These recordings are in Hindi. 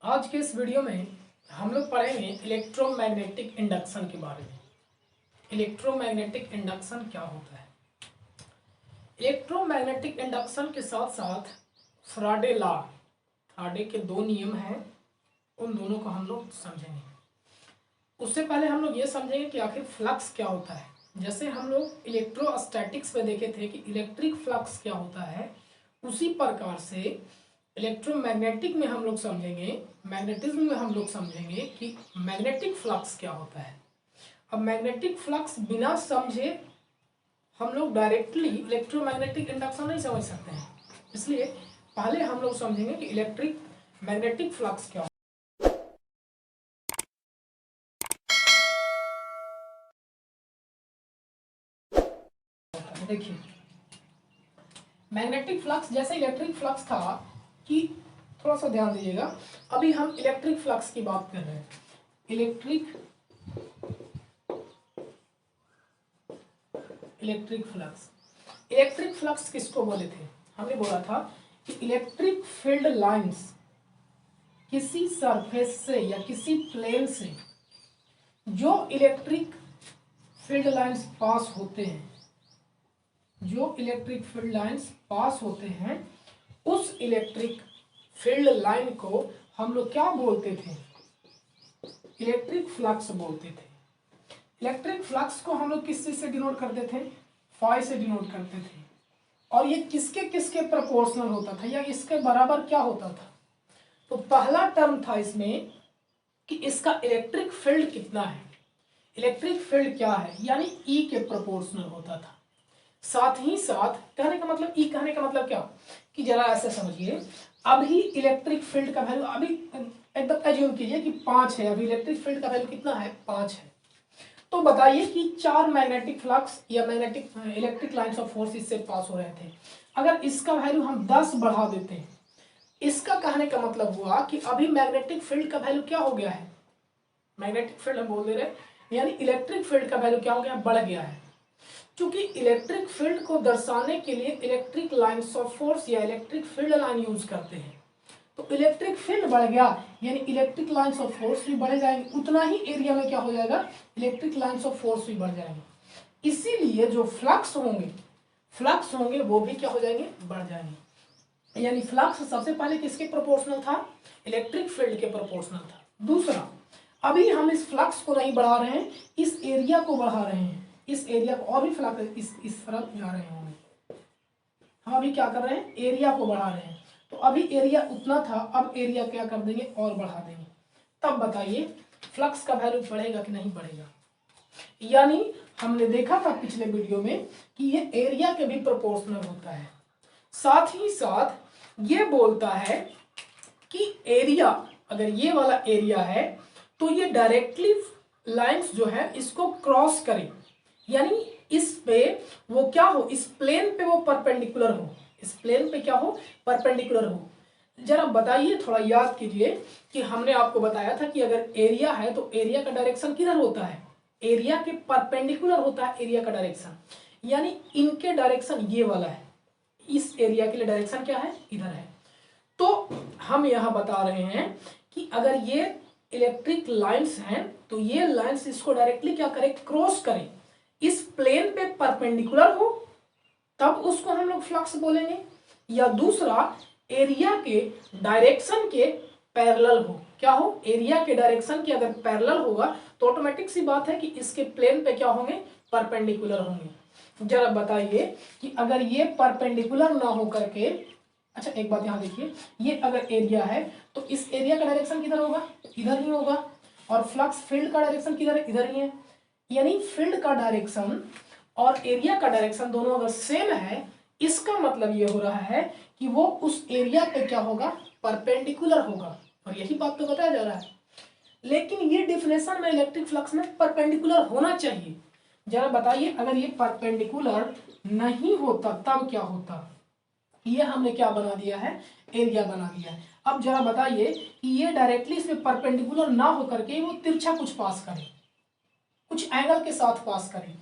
आज के इस वीडियो में हम लोग पढ़ेंगे इलेक्ट्रोमैग्नेटिक इंडक्शन के बारे में। इलेक्ट्रोमैग्नेटिक इंडक्शन क्या होता है? इलेक्ट्रोमैग्नेटिक इंडक्शन के साथ साथ फैराडे लॉ, फैराडे के दो नियम हैं, उन दोनों को हम लोग समझेंगे। उससे पहले हम लोग ये समझेंगे कि आखिर फ्लक्स क्या होता है। जैसे हम लोग इलेक्ट्रोस्टैटिक्स में देखे थे कि इलेक्ट्रिक फ्लक्स क्या होता है, उसी प्रकार से इलेक्ट्रोमैग्नेटिक में हम लोग समझेंगे, मैग्नेटिज्म में हम लोग समझेंगे कि मैग्नेटिक फ्लक्स क्या होता है। अब मैग्नेटिक फ्लक्स बिना समझे हम लोग डायरेक्टली इलेक्ट्रोमैग्नेटिक इंडक्शन नहीं समझ सकते हैं, इसलिए पहले हम लोग समझेंगे कि इलेक्ट्रिक मैग्नेटिक फ्लक्स क्या होता है। देखिए, मैग्नेटिक फ्लक्स जैसे इलेक्ट्रिक फ्लक्स था कि थोड़ा सा ध्यान दीजिएगा, अभी हम इलेक्ट्रिक फ्लक्स की बात कर रहे हैं। इलेक्ट्रिक फ्लक्स किसको बोले थे? हमने बोला था कि इलेक्ट्रिक फील्ड लाइंस किसी सरफेस से या किसी प्लेन से जो इलेक्ट्रिक फील्ड लाइंस पास होते हैं, जो इलेक्ट्रिक फील्ड लाइंस पास होते हैं, उस इलेक्ट्रिक फील्ड लाइन को हम लोग क्या बोलते थे? इलेक्ट्रिक फ्लक्स बोलते थे। इलेक्ट्रिक फ्लक्स को हम लोग किस चीज से डिनोट करते थे? फाई से डिनोट करते थे। और ये किसके किसके प्रोपोर्शनल होता था या इसके बराबर क्या होता था? तो पहला टर्म था इसमें कि इसका इलेक्ट्रिक फील्ड कितना है, इलेक्ट्रिक फील्ड क्या है, यानी ई के प्रोपोर्शनल होता था। साथ ही साथ कहने का मतलब, ई कहने का मतलब क्या कि जरा ऐसे समझिए, अभी इलेक्ट्रिक फील्ड का वैल्यू अभी एकदम एज्यूम कीजिए कि 5 है। अभी इलेक्ट्रिक फील्ड का वैल्यू कितना है? 5 है। तो बताइए कि 4 मैग्नेटिक फ्लक्स या magnetic electric lines of force इससे पास हो रहे थे। अगर इसका वैल्यू हम 10 बढ़ा देते हैं, इसका कहने का मतलब हुआ कि अभी मैग्नेटिक फील्ड का वैल्यू क्या हो गया है? मैग्नेटिक फील्ड हम बोल दे रहे हैं, यानी इलेक्ट्रिक फील्ड का वैल्यू क्या हो गया? बढ़ गया है। क्योंकि इलेक्ट्रिक फील्ड को दर्शाने के लिए इलेक्ट्रिक लाइंस ऑफ फोर्स या इलेक्ट्रिक फील्ड लाइन यूज करते हैं। तो इलेक्ट्रिक फील्ड बढ़ गया यानी इलेक्ट्रिक लाइंस ऑफ फोर्स भी बढ़ जाएंगे, उतना ही एरिया में क्या हो जाएगा? इलेक्ट्रिक लाइंस ऑफ फोर्स भी बढ़ जाएंगे। इसीलिए जो फ्लक्स होंगे वो भी क्या हो जाएंगे? बढ़ जाएंगे। यानी फ्लक्स सबसे पहले किसके प्रोपोर्शनल था? इलेक्ट्रिक फील्ड के प्रोपोर्शनल था। दूसरा, अभी हम इस फ्लक्स को नहीं बढ़ा रहे हैं, इस एरिया को बढ़ा रहे हैं। इस एरिया को, और भी फ्लक्स इस तरफ जा रहे होंगे, हम अभी क्या कर रहे हैं? एरिया को बढ़ा रहे हैं। तो अभी एरिया उतना था, अब एरिया क्या कर देंगे? और बढ़ा देंगे। तब बताइए फ्लक्स का वैल्यू बढ़ेगा कि नहीं बढ़ेगा? यानी हमने देखा था पिछले वीडियो में कि ये एरिया के भी प्रोपोर्शनल होता है। साथ ही साथ ये बोलता है कि एरिया, अगर ये वाला एरिया है तो ये डायरेक्टली लाइंस जो है इसको क्रॉस करे, यानी इस पे वो क्या हो? इस प्लेन पे वो परपेंडिकुलर हो। इस प्लेन पे क्या हो? परपेंडिकुलर हो। जरा बताइए, थोड़ा याद कीजिए कि हमने आपको बताया था कि अगर एरिया है तो एरिया का डायरेक्शन किधर होता है? एरिया के परपेंडिकुलर होता है एरिया का डायरेक्शन, यानी इनके डायरेक्शन ये वाला है। इस एरिया के लिए डायरेक्शन क्या है? इधर है। तो हम यहां बता रहे हैं कि अगर ये इलेक्ट्रिक लाइंस हैं तो ये लाइंस इसको डायरेक्टली क्या करे? क्रॉस करे, इस प्लेन पे परपेंडिकुलर हो, तब उसको हम लोग फ्लक्स बोलेंगे। या दूसरा, एरिया के डायरेक्शन के पैरेलल हो। क्या हो? एरिया के डायरेक्शन के अगर पैरेलल होगा तो ऑटोमेटिक सी बात है कि इसके प्लेन पे क्या होंगे? परपेंडिकुलर होंगे। जरा बताइए कि अगर ये परपेंडिकुलर ना हो करके, अच्छा एक बात यहां देखिए, ये अगर एरिया है तो इस एरिया का डायरेक्शन किधर होगा? इधर ही होगा। और फ्लक्स फील्ड का डायरेक्शन किधर है? इधर ही है। यानी फील्ड का डायरेक्शन और एरिया का डायरेक्शन दोनों अगर सेम है, इसका मतलब ये हो रहा है कि वो उस एरिया पे क्या होगा? परपेंडिकुलर होगा। और यही बात तो बताया जा रहा है। लेकिन ये डिफिनेशन में इलेक्ट्रिक फ्लक्स में परपेंडिकुलर होना चाहिए। जरा बताइए, अगर ये परपेंडिकुलर नहीं होता तब क्या होता? ये हमने क्या बना दिया है? एरिया बना दिया है। अब जरा बताइए कि ये डायरेक्टली इसमें परपेंडिकुलर ना होकर के वो तिरछा कुछ पास करे, कुछ एंगल के साथ पास करे,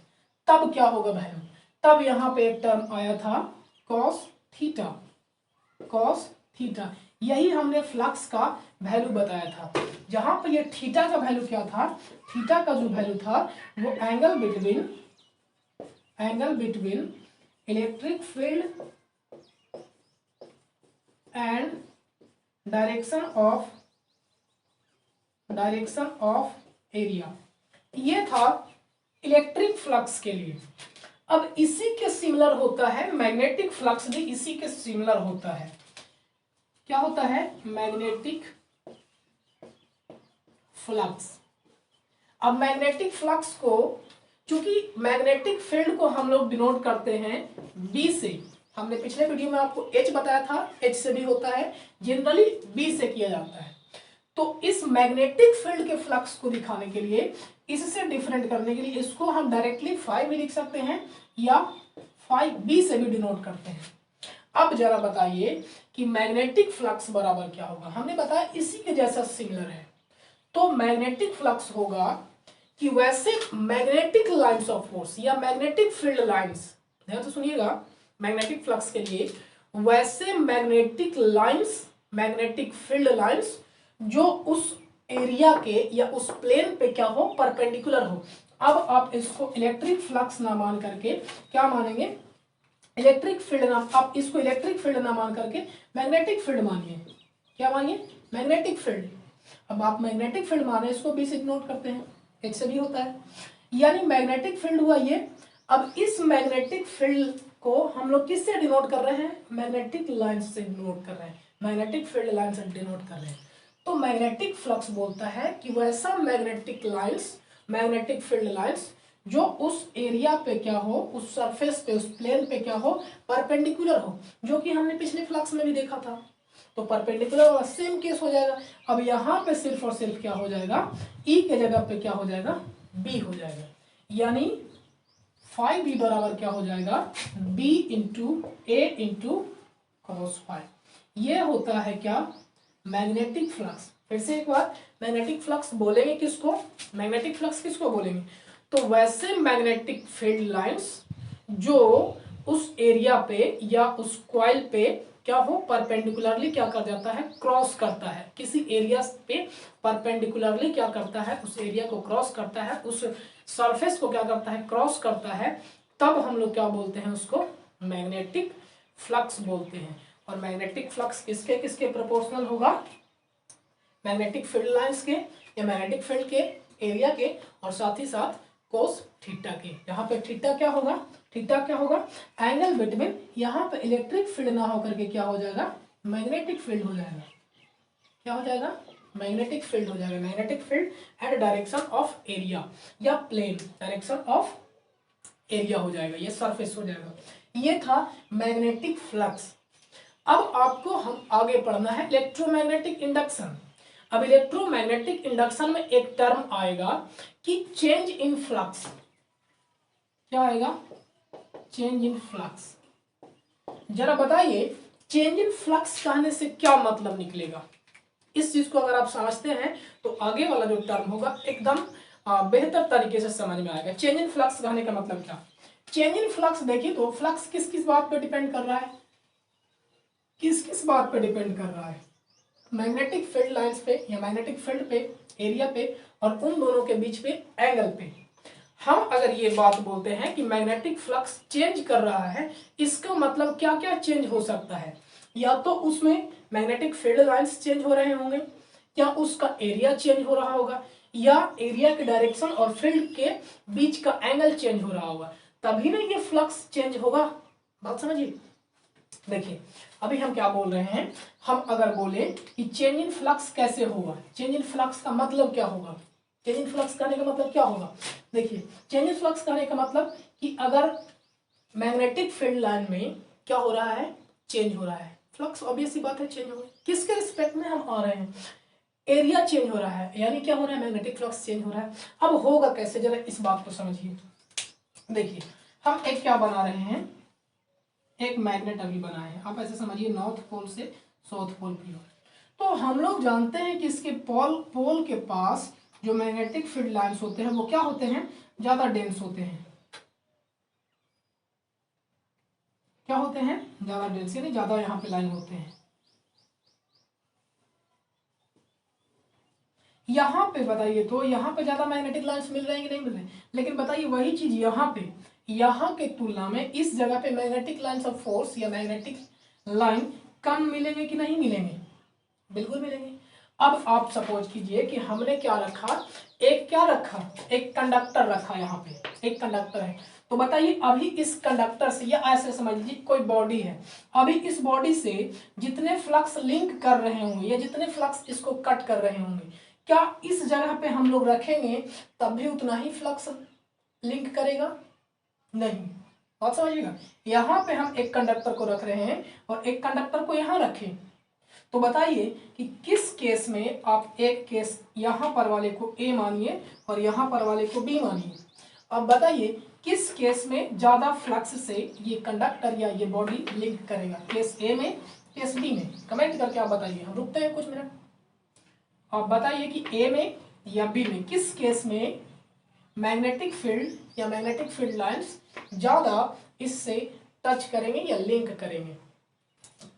तब क्या होगा वैल्यू? तब यहां पे एक टर्म आया था कॉस थीटा। कॉस थीटा, यही हमने फ्लक्स का वैल्यू बताया था, जहां पर ये थीटा का वैल्यू क्या था, थीटा का जो वैल्यू था वो angle between electric field and direction of area, ये था इलेक्ट्रिक फ्लक्स के लिए। अब इसी के सिमिलर होता है मैग्नेटिक फ्लक्स भी, इसी के सिमिलर होता है। क्या होता है? Magnetic flux. अब मैग्नेटिक फ्लक्स को, चूंकि मैग्नेटिक फील्ड को हम लोग डिनोट करते हैं बी से, हमने पिछले वीडियो में आपको एच बताया था, एच से भी होता है, जनरली बी से किया जाता है। तो इस मैग्नेटिक फील्ड के फ्लक्स को दिखाने के लिए, इससे डिफरेंट करने के लिए, इसको हम डायरेक्टली फाइव भी लिख सकते हैं या फाइव बी से भी डिनोट करते हैं। अब जरा बताइए कि मैग्नेटिक फ्लक्स बराबर क्या होगा। हमने बताया इसी के जैसा सिमिलर है, तो मैग्नेटिक फ्लक्स होगा कि वैसे मैग्नेटिक लाइंस ऑफ फोर्स या मैग्नेटिक फील्ड लाइंस, ध्यान से सुनिएगा, मैग्नेटिक फ्लक्स के लिए वैसे magnetic lines, magnetic field lines जो उस एरिया के या उस प्लेन पे क्या हो, परपेंडिकुलर हो। अब आप इसको इलेक्ट्रिक फ्लक्स ना मान करके क्या मानेंगे, इलेक्ट्रिक फील्ड नाम, आप इसको इलेक्ट्रिक फील्ड ना मान करके मैग्नेटिक फील्ड मानिए। क्या मानिए? Magnetic field. अब आप मैग्नेटिक फील्ड माने, इसको बी से नोट करते हैं, एच से भी होता है, यानी मैग्नेटिक फील्ड हुआ ये। अब इस मैग्नेटिक फील्ड को हम लोग किससे डिनोट कर रहे हैं? मैग्नेटिक लाइन से डिनोट कर रहे हैं, मैग्नेटिक फील्ड लाइन से डिनोट कर रहे हैं। तो मैग्नेटिक फ्लक्स बोलता है कि वैसा magnetic lines, magnetic field lines जो उस एरिया पे क्या हो, उस सरफेस पे, उस प्लेन पे क्या हो, परपेंडिकुलर हो, जो कि हमने पिछले फ्लक्स में भी देखा था। तो परपेंडिकुलर वाला सेम केस हो जाएगा। अब यहाँ पे सिर्फ और सिर्फ क्या हो जाएगा, ई के जगह पे क्या हो जाएगा, बी हो जाएगा, यानी फाइव बी बराबर क्या हो जाएगा, बी इंटू ए इंटू कॉस फाइव। ये होता है क्या, मैग्नेटिक फ्लक्स। फिर से एक बार, मैग्नेटिक फ्लक्स बोलेंगे किसको, मैग्नेटिक फ्लक्स किसको बोलेंगे, तो वैसे मैग्नेटिक फील्ड लाइंस जो उस एरिया पे या उस कॉइल पे क्या हो, परपेंडिकुलरली क्या कर जाता है, क्रॉस करता है, किसी एरिया पे परपेंडिकुलरली क्या करता है, उस एरिया को क्रॉस करता है, उस सरफेस को क्या करता है, क्रॉस करता है, तब हम लोग क्या बोलते हैं, उसको मैग्नेटिक फ्लक्स बोलते हैं। और मैग्नेटिक फ्लक्स किसके किसके प्रोपोर्शनल होगा, मैग्नेटिक फील्ड लाइंस के या मैग्नेटिक फील्ड के एरिया के, और साथ ही साथ कोस थीटा के। यहाँ पे थीटा क्या होगा, थीटा क्या होगा, एंगल बिटवीन, यहाँ पे इलेक्ट्रिक फील्ड ना होकर के क्या हो जाएगा, मैग्नेटिक फील्ड हो जाएगा। क्या हो जाएगा, मैग्नेटिक फील्ड हो जाएगा, magnetic field and direction of area या प्लेन, डायरेक्शन ऑफ एरिया हो जाएगा, ये सरफेस हो जाएगा। ये था मैग्नेटिक फ्लक्स। अब आपको हम आगे पढ़ना है इलेक्ट्रोमैग्नेटिक इंडक्शन। अब इलेक्ट्रोमैग्नेटिक इंडक्शन में एक टर्म आएगा कि चेंज इन फ्लक्स। क्या आएगा, चेंज इन फ्लक्स। जरा बताइए चेंज इन फ्लक्स कहने से क्या मतलब निकलेगा। इस चीज को अगर आप समझते हैं तो आगे वाला जो टर्म होगा एकदम बेहतर तरीके से समझ में आएगा। चेंज इन फ्लक्स कहने का मतलब क्या, चेंज इन फ्लक्स देखिए तो फ्लक्स किस किस बात पे डिपेंड कर रहा है, किस किस बात पे डिपेंड कर रहा है, मैग्नेटिक फील्ड लाइंस पे या मैग्नेटिक फील्ड पे, एरिया पे, और उन दोनों के बीच पे एंगल पे। हम अगर ये बात बोलते हैं कि मैग्नेटिक फ्लक्स चेंज कर रहा है, इसका मतलब क्या क्या चेंज हो सकता है, या तो उसमें मैग्नेटिक फील्ड लाइंस चेंज हो रहे होंगे, या उसका एरिया चेंज हो रहा होगा, या एरिया के डायरेक्शन और फील्ड के बीच का एंगल चेंज हो रहा होगा, तभी ना ये फ्लक्स चेंज होगा। बात समझिए। देखिए अभी हम क्या बोल रहे हैं, हम अगर बोले कि चेंज इन फ्लक्स कैसे होगा, चेंज इन फ्लक्स का मतलब क्या होगा, चेंज इन फ्लक्स कहने का मतलब क्या होगा। देखिए चेंज इन फ्लक्स कहने का मतलब कि अगर मैग्नेटिक फील्ड लाइन में क्या हो रहा है, चेंज हो रहा है, फ्लक्स ऑब्वियस सी बात है चेंज हो रहा है, किसके रिस्पेक्ट में हम आ रहे हैं, एरिया चेंज हो रहा है, यानी क्या हो रहा है, मैग्नेटिक फ्लक्स चेंज हो रहा है। अब होगा कैसे, जरा इस बात को समझिए। देखिए हम एक क्या बना रहे हैं, एक मैग्नेट अभी बना है, आप ऐसे समझिए नॉर्थ पोल से साउथ पोल की ओर। तो हम लोग जानते हैं कि इसके पोल के पास जो मैग्नेटिक फील्ड लाइंस होते हैं वो क्या होते हैं, ज्यादा डेंस होते हैं। क्या होते हैं, ज्यादा डेंस, यानी ज्यादा यहाँ पे लाइन होते हैं। यहाँ पे बताइए, तो यहाँ पे ज्यादा मैग्नेटिक लाइंस मिल रहे हैं कि नहीं मिल रहे हैं? लेकिन बताइए वही चीज यहाँ पे, यहाँ के तुलना में इस जगह पे मैग्नेटिक लाइंस ऑफ फोर्स या मैग्नेटिक लाइन कम मिलेंगे कि नहीं मिलेंगे? बिल्कुल मिलेंगे। अब आप सपोज कीजिए कि हमने क्या रखा, एक कंडक्टर रखा, यहाँ पे एक कंडक्टर है। तो बताइए अभी इस कंडक्टर से, या ऐसे समझ लीजिए कोई बॉडी है, अभी इस बॉडी से जितने फ्लक्स लिंक कर रहे होंगे या जितने फ्लक्स इसको कट कर रहे होंगे, क्या इस जगह पे हम लोग रखेंगे तब भी उतना ही फ्लक्स लिंक करेगा? नहीं। बात समझिएगा, यहाँ पे हम एक कंडक्टर को रख रहे हैं और एक कंडक्टर को यहाँ रखें, तो बताइए कि किस केस में आप एक केस यहाँ पर वाले को A मानिए और यहाँ पर वाले को B मानिए। अब बताइए किस केस में ज्यादा फ्लक्स से ये कंडक्टर या ये बॉडी लिंक करेगा, केस A में, केस B में? कमेंट करके आप बताइए, हम रुकते हैं कुछ मिनट। आप बताइए कि A में या B में किस केस में मैग्नेटिक फील्ड या मैग्नेटिक फील्ड लाइंस ज्यादा इससे टच करेंगे या लिंक करेंगे।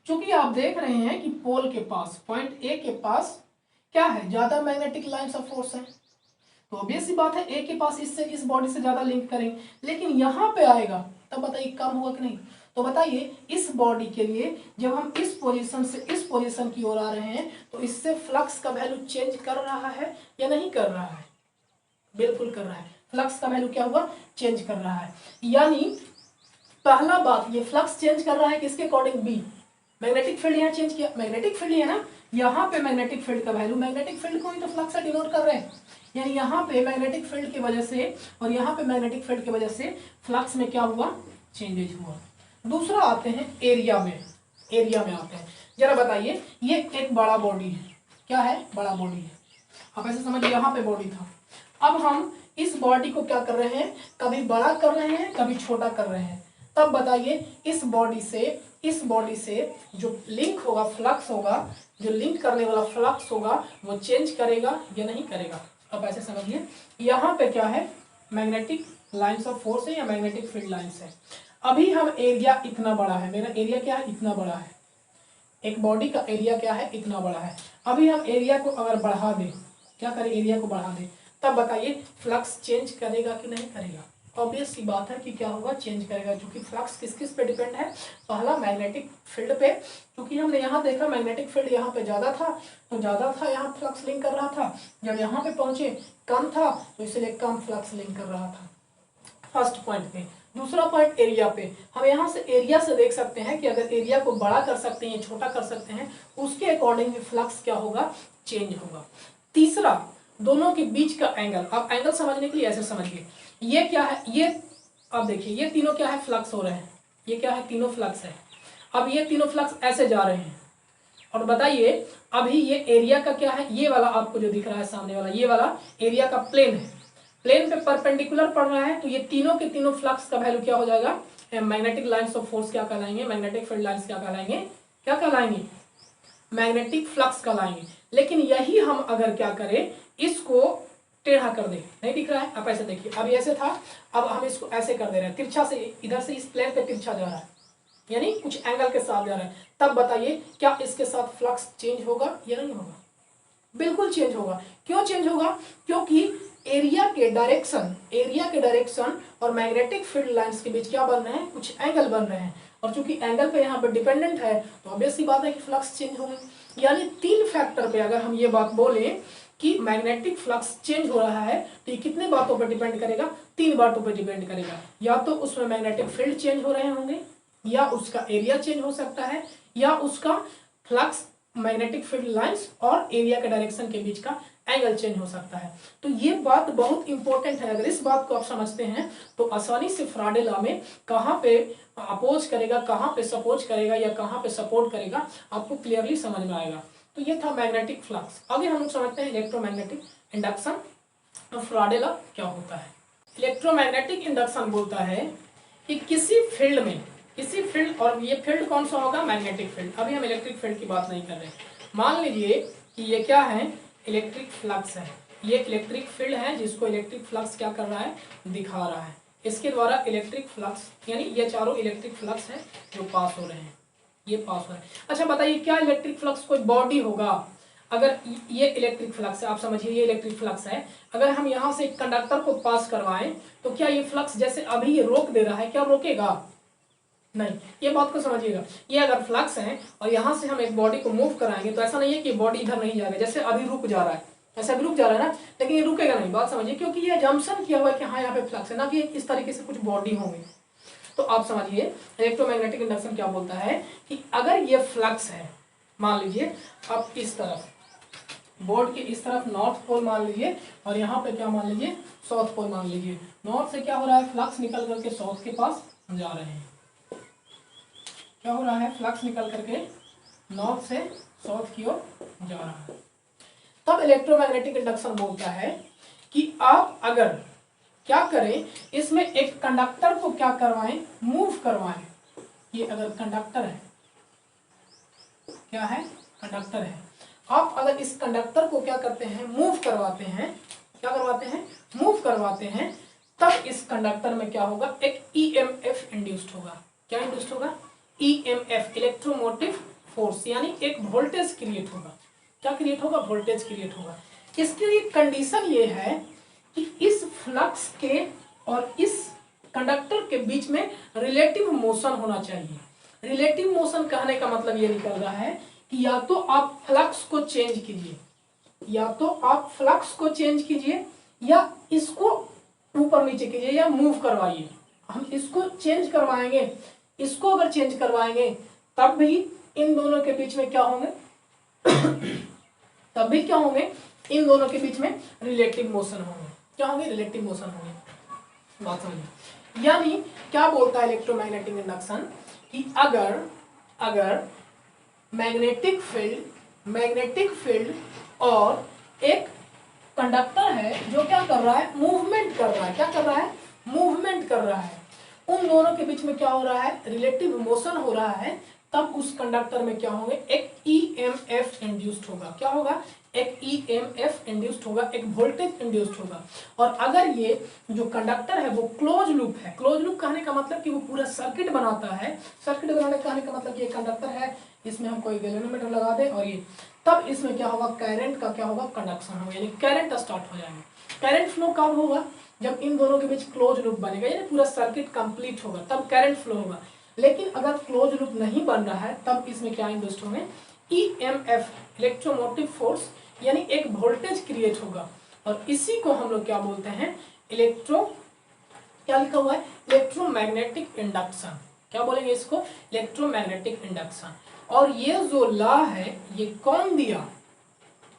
चूंकि आप देख रहे हैं कि पोल के पास, पॉइंट ए के पास क्या है, ज्यादा मैग्नेटिक लाइंस ऑफ फोर्स है, तो ऑब्वियस सी बात है ए के पास इससे इस बॉडी से ज्यादा लिंक करेंगे। लेकिन यहाँ पे आएगा तब बताइए कम होगा कि नहीं? तो बताइए इस बॉडी के लिए जब हम इस पोजीशन से इस पोजीशन की ओर आ रहे हैं तो इससे फ्लक्स का वैल्यू चेंज कर रहा है या नहीं कर रहा है? बिल्कुल कर रहा है। फ्लक्स का वैल्यू क्या हुआ, चेंज कर रहा है। यानी पहला बात, ये फ्लक्स चेंज कर रहा है किसके अकॉर्डिंग? बी। मैग्नेटिक फील्ड यहाँ चेंज किया, मैग्नेटिक फील्ड है ना, यहाँ पे मैग्नेटिक फील्ड का वैल्यू, मैग्नेटिक फील्ड को ही तो फ्लक्स से डिनोट कर रहे हैं, यानी यहाँ पे मैग्नेटिक फील्ड की वजह से और यहाँ पे मैग्नेटिक फील्ड की वजह से फ्लक्स में क्या हुआ, चेंजेज हुआ। दूसरा आते हैं एरिया में, एरिया में आते हैं। जरा बताइए ये एक बड़ा बॉडी है, क्या है, बड़ा बॉडी है। आप ऐसे समझिए यहाँ पे बॉडी था, अब हम इस बॉडी को क्या कर रहे हैं, कभी बड़ा कर रहे हैं कभी छोटा कर रहे हैं। तब बताइए इस बॉडी से जो लिंक होगा, फ्लक्स होगा, जो लिंक करने वाला फ्लक्स होगा वो चेंज करेगा या नहीं करेगा? अब ऐसे समझिए यहाँ पे क्या है, मैग्नेटिक लाइंस ऑफ फोर्स है या मैग्नेटिक फील्ड लाइंस है। अभी हम एरिया इतना बड़ा है, मेरा एरिया क्या है, इतना बड़ा है, एक बॉडी का एरिया क्या है, इतना बड़ा है। अभी हम एरिया को अगर बढ़ा दें, क्या करें, एरिया को बढ़ा दें, तब बताइए फ्लक्स चेंज करेगा कि नहीं करेगा? ऑब्वियस सी बात है कि क्या होगा, चेंज करेगा, क्योंकि फ्लक्स किस किस पे डिपेंड है, पहला मैग्नेटिक फील्ड पे, क्योंकि हमने यहाँ देखा मैग्नेटिक फील्ड यहाँ पे ज्यादा था, तो ज्यादा था यहाँ फ्लक्स लिंक कर रहा था, जब यहाँ पे पहुंचे कम था तो इसलिए कम फ्लक्स लिंक कर रहा था, फर्स्ट पॉइंट पे। दूसरा पॉइंट एरिया पे, हम यहाँ से एरिया से देख सकते हैं कि अगर एरिया को बड़ा कर सकते हैं, छोटा कर सकते हैं, उसके अकॉर्डिंग फ्लक्स क्या होगा, चेंज होगा। तीसरा, दोनों के बीच का एंगल, आप एंगल समझने के लिए ऐसे समझिए, ये क्या है, ये अब देखिए ये तीनों क्या है, फ्लक्स हो रहे हैं, ये क्या है, तीनों फ्लक्स है। अब ये तीनों फ्लक्स ऐसे जा रहे हैं और बताइए अभी ये एरिया का क्या है, ये वाला आपको जो दिख रहा है सामने वाला, ये वाला एरिया का प्लेन है, प्लेन पे परपेंडिकुलर पड़ रहा है, तो ये तीनों के तीनों फ्लक्स का वैल्यू क्या हो जाएगा, मैग्नेटिक लाइंस ऑफ फोर्स क्या कहलाएंगे, मैग्नेटिक फील्ड लाइंस क्या कहलाएंगे, क्या कहलाएंगे, मैग्नेटिक फ्लक्स कहलाएंगे। लेकिन यही हम अगर क्या करें, इसको टेढ़ा कर दे, नहीं दिख रहा है, आप ऐसे देखिए, अभी ऐसे था, अब हम इसको ऐसे कर दे रहे हैं, तिरछा से, इधर से इस प्लेन पे तिरछा जा रहा है, यानी कुछ एंगल के साथ जा रहा है, तब बताइए क्या इसके साथ फ्लक्स चेंज होगा या नहीं होगा? बिल्कुल चेंज होगा। क्यों चेंज होगा? क्योंकि एरिया के डायरेक्शन और मैग्नेटिक फील्ड लाइंस के बीच क्या बन रहे हैं, कुछ एंगल बन रहे हैं, और चूंकि एंगल पे यहाँ पर डिपेंडेंट है तो ऑब्वियस सी बात है कि फ्लक्स चेंज होंगे। यानी तीन फैक्टर पे अगर हम ये बात बोले कि मैग्नेटिक फ्लक्स चेंज हो रहा है तो ये कितने बातों पर डिपेंड करेगा, तीन बातों पर डिपेंड करेगा। या तो उसमें मैग्नेटिक फील्ड चेंज हो रहे होंगे, या उसका एरिया चेंज हो सकता है, या उसका फ्लक्स, मैग्नेटिक फील्ड लाइंस और एरिया के डायरेक्शन के बीच का एंगल चेंज हो सकता है। तो ये बात बहुत इंपॉर्टेंट है, अगर इस बात को आप समझते हैं तो आसानी से फ्राडे लॉ में कहाँ पे अपोज करेगा, कहाँ पे सपोज करेगा या कहाँ पे सपोर्ट करेगा, आपको क्लियरली समझ में आएगा। तो ये था मैग्नेटिक फ्लक्स। आगे हम लोग समझते हैं इलेक्ट्रोमैग्नेटिक इंडक्शन और फ्राडे लॉ क्या होता है। इलेक्ट्रोमैग्नेटिक इंडक्शन बोलता है कि किसी फील्ड, और ये फील्ड कौन सा होगा, मैग्नेटिक फील्ड। अभी हम इलेक्ट्रिक फील्ड की बात नहीं कर रहे। मान लीजिए कि ये क्या है, इलेक्ट्रिक फ्लक्स है, ये इलेक्ट्रिक फील्ड है जिसको इलेक्ट्रिक फ्लक्स क्या कर रहा है, दिखा रहा है। इसके द्वारा इलेक्ट्रिक फ्लक्स, यानी ये चारों इलेक्ट्रिक फ्लक्स हैं जो पास हो रहे हैं, ये पास हो रहे हैं। अच्छा बताइए क्या इलेक्ट्रिक फ्लक्स कोई बॉडी होगा? अगर ये इलेक्ट्रिक फ्लक्स है, आप समझिए ये इलेक्ट्रिक फ्लक्स है, अगर हम यहाँ से एक कंडक्टर को पास करवाएं तो क्या ये फ्लक्स जैसे अभी ये रोक दे रहा है, क्या रोकेगा? नहीं, ये बात को समझिएगा। ये अगर फ्लक्स है और यहाँ से हम एक बॉडी को मूव कराएंगे तो ऐसा नहीं है कि बॉडी इधर नहीं जाएगा, जैसे अभी रुक जा रहा है, ऐसा भी रुक जा रहा है ना, लेकिन ये रुकेगा नहीं, बात समझिए, क्योंकि ये जंक्शन किया हुआ है कि हाँ यहाँ पे फ्लक्स है, ना कि इस तरीके से कुछ बॉडी होंगे। तो आप समझिए इलेक्ट्रोमैग्नेटिक इंडक्शन क्या बोलता है कि अगर ये फ्लक्स है, मान लीजिए आप इस तरफ बोर्ड के इस तरफ नॉर्थ पोल मान लीजिए और यहाँ पे क्या मान लीजिए, साउथ पोल मान लीजिए। नॉर्थ से क्या हो रहा है, फ्लक्स निकल करके साउथ के पास जा रहे हैं। क्या हो रहा है, फ्लक्स निकल करके नॉर्थ से साउथ की ओर जा रहा है। तब इलेक्ट्रोमैग्नेटिक इंडक्शन बोलता है कि आप अगर क्या करें, इसमें एक कंडक्टर को क्या करवाएं, मूव करवाएं। ये अगर कंडक्टर है, क्या है, कंडक्टर है, आप अगर इस कंडक्टर को क्या करते हैं, मूव करवाते हैं, क्या करवाते हैं, मूव करवाते हैं, तब इस कंडक्टर में क्या होगा, एक ईएमएफ इंड्यूस्ड होगा। क्या इंड्यूस्ड होगा, ईएमएफ, इलेक्ट्रोमोटिव फोर्स, यानी एक वोल्टेज क्रिएट होगा। क्या क्रिएट होगा, वोल्टेज क्रिएट होगा। इसके लिए कंडीशन ये है कि इस फ्लक्स के और इस कंडक्टर के बीच में रिलेटिव मोशन होना चाहिए। रिलेटिव मोशन कहने का मतलब ये निकल रहा है कि या तो आप फ्लक्स को चेंज कीजिए, या तो आप फ्लक्स को चेंज कीजिए, या इसको ऊपर नीचे कीजिए, या मूव करवाइए। हम इसको चेंज करवाएंगे, इसको अगर चेंज करवाएंगे तब भी इन दोनों के बीच में क्या होंगे तब भी क्या होंगे, इन दोनों के बीच में रिलेटिव मोशन होंगे। क्या होंगे, रिलेटिव मोशन होंगे। बात समझिए, यानी क्या बोलता है इलेक्ट्रोमैग्नेटिक इंडक्शन कि अगर मैग्नेटिक फील्ड और एक कंडक्टर है जो क्या कर रहा है, मूवमेंट कर रहा है। क्या कर रहा है, मूवमेंट कर रहा है। उन दोनों के बीच में क्या हो रहा है, रिलेटिव मोशन हो रहा है। तब उस कंडक्टर में क्या होंगे, एक ईएमएफ इंड्यूस्ड होगा। क्या होगा, एक ईएमएफ इंड्यूस्ड होगा, एक वोल्टेज इंड्यूस्ड होगा। और अगर ये जो कंडक्टर है वो क्लोज लूप है, क्लोज लूप कहने का मतलब कि वो पूरा सर्किट बनाता है। सर्किट बनाने कहने का मतलब ये कंडक्टर है, इसमें हम कोई गैल्वेनोमीटर लगा दें और ये, तब इसमें क्या होगा, करंट का क्या होगा, कंडक्शन होगा, यानी करंट स्टार्ट हो जाएगा। करंट फ्लो कब होगा, जब इन दोनों के बीच क्लोज लूप बनेगा, यानी पूरा सर्किट कंप्लीट होगा, तब करंट फ्लो होगा। लेकिन अगर क्लोज लूप नहीं बन रहा है तब इसमें क्या इंड्यूस्ड होंगे, ईएमएफ, इलेक्ट्रोमोटिव फोर्स, यानी एक वोल्टेज क्रिएट होगा। और इसी को हम लोग क्या बोलते हैं, क्या लिखा हुआ है, इलेक्ट्रोमैग्नेटिक इंडक्शन। क्या बोलेंगे इसको, इलेक्ट्रोमैग्नेटिक इंडक्शन। और ये जो लॉ है ये कौन दिया,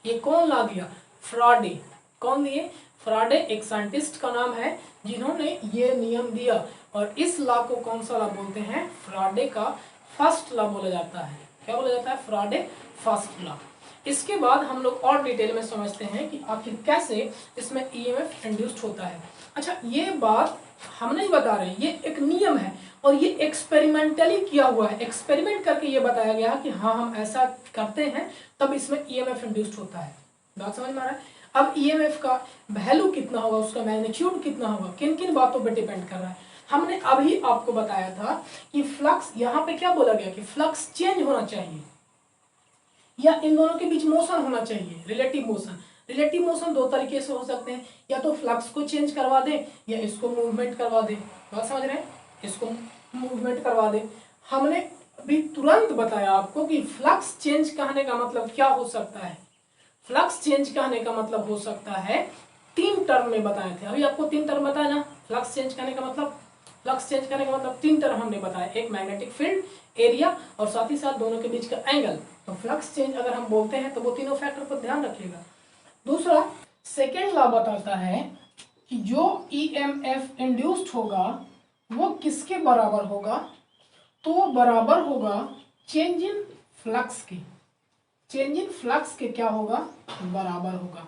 ये कौन लॉ दिया, फ्राडे। कौन दिए, फ्राडे एक साइंटिस्ट का नाम है जिन्होंने ये नियम दिया। और इस लॉ को कौन सा लॉ बोलते हैं, फ्राडे का फर्स्ट लॉ बोला जाता है। क्या बोला जाता है, फ्राडे फर्स्ट लॉ। इसके बाद हम लोग और डिटेल में समझते हैं कि आखिर कैसे इसमें ईएमएफ इंड्यूस्ड होता है। अच्छा, ये बात हम नहीं बता रहे, ये एक नियम है और ये एक्सपेरिमेंटली किया हुआ है। एक्सपेरिमेंट करके ये बताया गया कि हाँ हम ऐसा करते हैं तब इसमें ईएमएफ इंड्यूस्ड होता है। बात समझ में आ रहा है। अब ईएमएफ का वैल्यू कितना होगा, उसका मैग्नीट्यूड कितना होगा, किन किन बातों पर डिपेंड कर रहा है। हमने अभी आपको बताया था कि फ्लक्स, यहाँ पे क्या बोला गया कि फ्लक्स चेंज होना चाहिए या इन दोनों के बीच मोशन होना चाहिए, रिलेटिव मोशन। रिलेटिव मोशन दो तरीके से हो सकते हैं, या तो फ्लक्स को चेंज करवा दें या इसको मूवमेंट करवा दें। बात समझ रहे हैं, इसको मूवमेंट करवा दें। हमने अभी तुरंत बताया आपको कि फ्लक्स चेंज कहने का मतलब क्या हो सकता है। फ्लक्स चेंज कहने का मतलब हो सकता है, तीन टर्म में बताए थे, अभी आपको तीन टर्म बताया ना। फ्लक्स चेंज करने का मतलब, फ्लक्स चेंज करने का मतलब तीन टर्म हमने बताया, एक मैग्नेटिक फील्ड, एरिया और साथ ही साथ दोनों के बीच का एंगल। तो फ्लक्स चेंज अगर हम बोलते हैं तो वो तीनों फैक्टर पर ध्यान रखिएगा। दूसरा, सेकेंड लॉ बताता है कि जो ईएमएफ इंड्यूस्ड होगा वो किसके बराबर होगा, तो वो बराबर होगा चेंज इन फ्लक्स के। चेंज इन फ्लक्स के क्या होगा, बराबर होगा।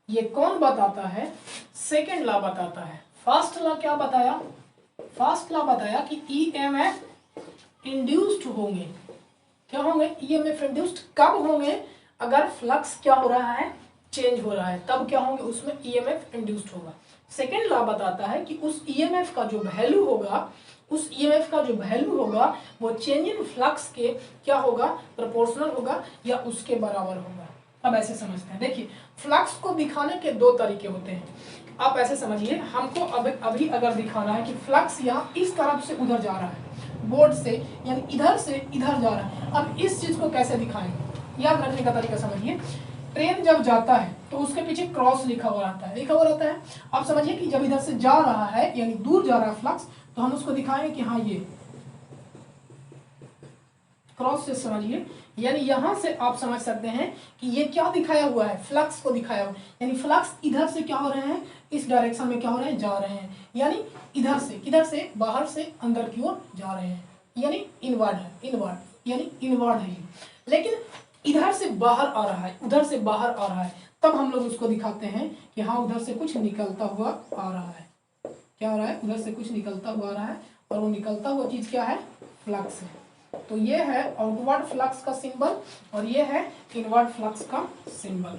ये कौन बताता है, सेकेंड लॉ बताता है। फर्स्ट लॉ क्या बताया, फर्स्ट लॉ बताया कि ईएमएफ इंड्यूस्ड होंगे। क्या होंगे, ईएमएफ इंड्यूस्ड कब होंगे, अगर फ्लक्स क्या हो रहा है, चेंज हो रहा है, तब क्या होंगे, उसमें ईएमएफ इंड्यूस्ड होगा। सेकेंड लॉ बताता है कि उस ईएमएफ का जो वैल्यू होगा, उस ईएमएफ का जो वैल्यू होगा वो चेंज इन फ्लक्स के क्या होगा, प्रोपोर्शनल होगा या उसके बराबर होगा। अब ऐसे समझते हैं, देखिए फ्लक्स को दिखाने के दो तरीके होते हैं। आप ऐसे समझिए, हमको अभी अगर दिखाना है कि फ्लक्स यहाँ इस तरफ से उधर जा रहा है, बोर्ड से यानी इधर से इधर जा रहा है। अब इस चीज को कैसे दिखाएंगे, याद रखने का तरीका समझिए। ट्रेन जब जाता है तो उसके पीछे क्रॉस लिखा हुआ रहता है, लिखा हुआ रहता है। आप समझिए कि जब इधर से जा रहा है यानी दूर जा रहा है फ्लक्स, तो हम उसको दिखाएंगे कि हाँ ये क्रॉस से समझिए, यानी यहां से आप समझ सकते हैं कि ये क्या दिखाया हुआ है, फ्लक्स को दिखाया हुआ, यानी फ्लक्स इधर से क्या हो रहे हैं, इस डायरेक्शन में क्या हो रहे हैं, जा रहे हैं। यानी इधर से किधर से, बाहर से अंदर की ओर जा रहे हैं, यानी इनवर्ड है, इनवर्ड यानी इनवर्ड है। लेकिन इधर से बाहर आ रहा है, उधर से बाहर आ रहा है, तब हम लोग उसको दिखाते हैं कि हाँ उधर से कुछ निकलता हुआ आ रहा है। क्या हो रहा है, उधर से कुछ निकलता हुआ आ रहा है, और वो निकलता हुआ चीज क्या है, फ्लक्स है। तो ये है आउटवर्ड फ्लक्स का सिंबल और ये है इनवर्ड फ्लक्स का सिंबल।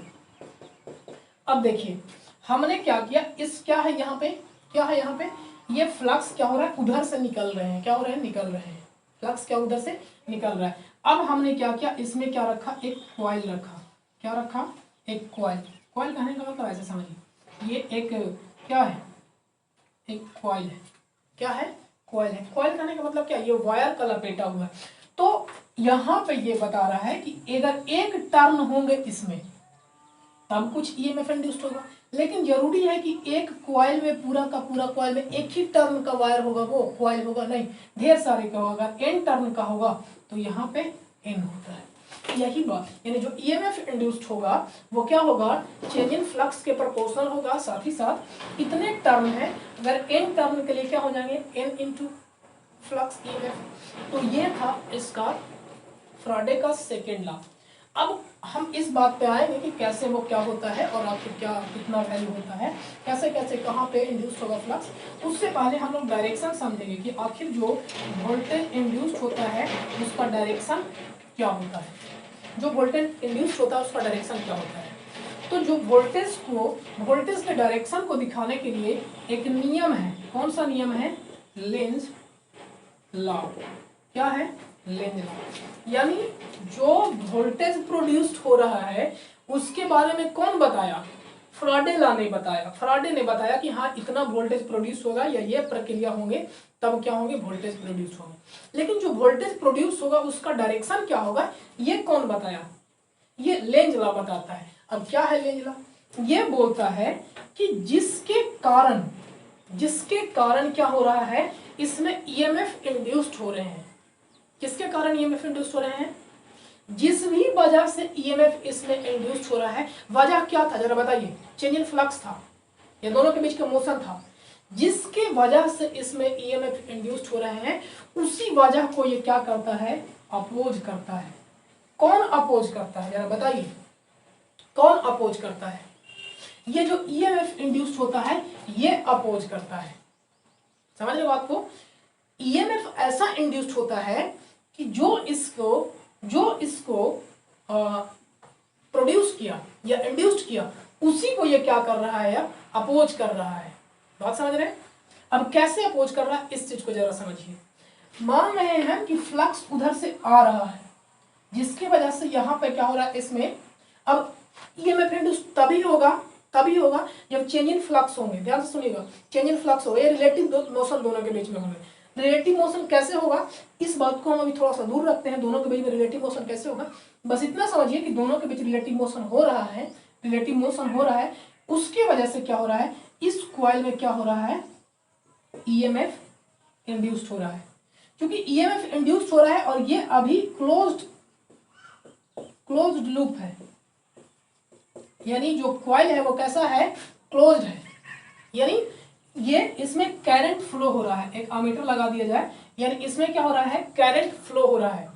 अब देखिए हमने क्या किया, इस क्या है यहाँ पे, क्या है यहाँ पे, ये फ्लक्स क्या हो रहा है, उधर से निकल रहे हैं, क्या हो रहे हैं, निकल रहे हैं, फ्लक्स क्या उधर से निकल रहा है। अब हमने क्या किया, इसमें क्या रखा, एक कॉइल रखा, क्या रखा, एक कॉइल। कॉइल कहने का मतलब ऐसे समझिए, ये एक क्या है, एक कॉइल है, क्या है, कॉइल है। कॉइल कहने का मतलब क्या, ये वायर का लपेटा हुआ है। तो यहां पे ये बता रहा है कि अगर एक टर्न होंगे इसमें तब कुछ ईएमएफ इंड्यूस्ड होगा, लेकिन जरूरी है कि एक कॉइल में पूरा का पूरा कॉइल में एक ही टर्न का वायर होगा, वो कॉइल होगा नहीं, ढेर सारे का होगा। एन टर्न का होगा तो यहाँ पे एन होता है, यही बात। यानी जो ईएमएफ इंड्यूस्ड होगा वो क्या होगा, चेंज इन फ्लक्स के प्रोपोर्शनल होगा, साथ ही साथ इतने टर्न है, अगर एन टर्न के लिए क्या हो जाएंगे, एन इंटू फ्लक्स ईएमएफ। तो ये था इसका फ्राडे का सेकेंड लॉ। अब हम इस बात पे आएंगे कि कैसे वो क्या होता है और आखिर क्या कितना वैल्यू होता है, कैसे कैसे कहाँ पे इंड्यूस्ड होगा फ्लक्स। उससे पहले हम लोग डायरेक्शन समझेंगे कि आखिर जो वोल्टेज इंड्यूस्ड होता है उसका डायरेक्शन क्या होता है, जो वोल्टेज इंड्यूस्ड होता है उसका डायरेक्शन क्या होता है। तो जो वोल्टेज के डायरेक्शन को दिखाने के लिए एक नियम है, कौन सा नियम है, लेंज लॉ। क्या है, लेंज लॉ। यानी जो वोल्टेज प्रोड्यूस्ड हो रहा है उसके बारे में कौन बताया, फ्राडे लॉ ने बताया। फ्राडे ने बताया कि हाँ इतना वोल्टेज प्रोड्यूस होगा या ये प्रक्रिया होंगे तब क्या होंगे, वोल्टेज प्रोड्यूस होंगे। लेकिन जो वोल्टेज प्रोड्यूस होगा उसका डायरेक्शन क्या होगा, ये कौन बताया, ये लेंज लॉ बताता है। अब क्या है लेंज लॉ, ये बोलता है कि जिसके कारण क्या हो रहा है, इसमें ईएमएफ इंड्यूस्ड हो रहे हैं। किसके कारण ईएमएफ इंड्यूस्ड हो रहे हैं, जिस भी वजह से ईएमएफ इसमें इंड्यूस्ड हो रहा है, वजह क्या था जरा बताइए, चेंज इन फ्लक्स था, ये दोनों के बीच का मोशन था, जिसके वजह से इसमें ईएमएफ इंड्यूस्ड हो रहे हैं, उसी वजह को ये क्या करता है, अपोज करता है। कौन अपोज करता है जरा बताइए, कौन अपोज करता है, ये जो ईएमएफ इंड्यूस्ड होता है ये अपोज करता है। समझ रहे बात को, ईएमएफ ऐसा इंड्यूस्ड होता है कि जो इसको प्रोड्यूस किया या इंड्यूस्ड किया उसी को ये क्या कर रहा है, अपोज कर रहा है। बात समझ रहे हैं। अब कैसे अपोज कर रहा है इस चीज को जरा समझिए। मान रहे हैं कि फ्लक्स उधर से आ रहा है, जिसकी वजह से यहाँ पे क्या हो रहा है, इसमें अब ईएमएफ इंड्यूस्ड तभी होगा जब चेंज इन फ्लक्स होंगे। ध्यान से सुनिएगा, चेंज इन फ्लक्स होगा, ये रिलेटिव मोशन दोनों के बीच में होंगे। रिलेटिव मोशन कैसे होगा, इस बात को हम अभी थोड़ा सा दूर रखते हैं, दोनों के बीच में रिलेटिव मोशन कैसे होगा, बस इतना समझिए कि दोनों के बीच रिलेटिव मोशन हो रहा है, रिलेटिव मोशन हो रहा है, उसके वजह से क्या हो रहा है, इस कॉइल में क्या हो रहा है, ईएमएफ इंड्यूस्ड हो रहा है। क्योंकि ईएमएफ इंड्यूस्ड हो रहा है और ये अभी क्लोज्ड लूप है, यानी जो कॉइल है वो कैसा है, क्लोज्ड है, यानी ये इसमें करंट फ्लो हो रहा है। एक अमीटर लगा दिया जाए, यानी इसमें क्या हो रहा है, करंट फ्लो हो रहा है।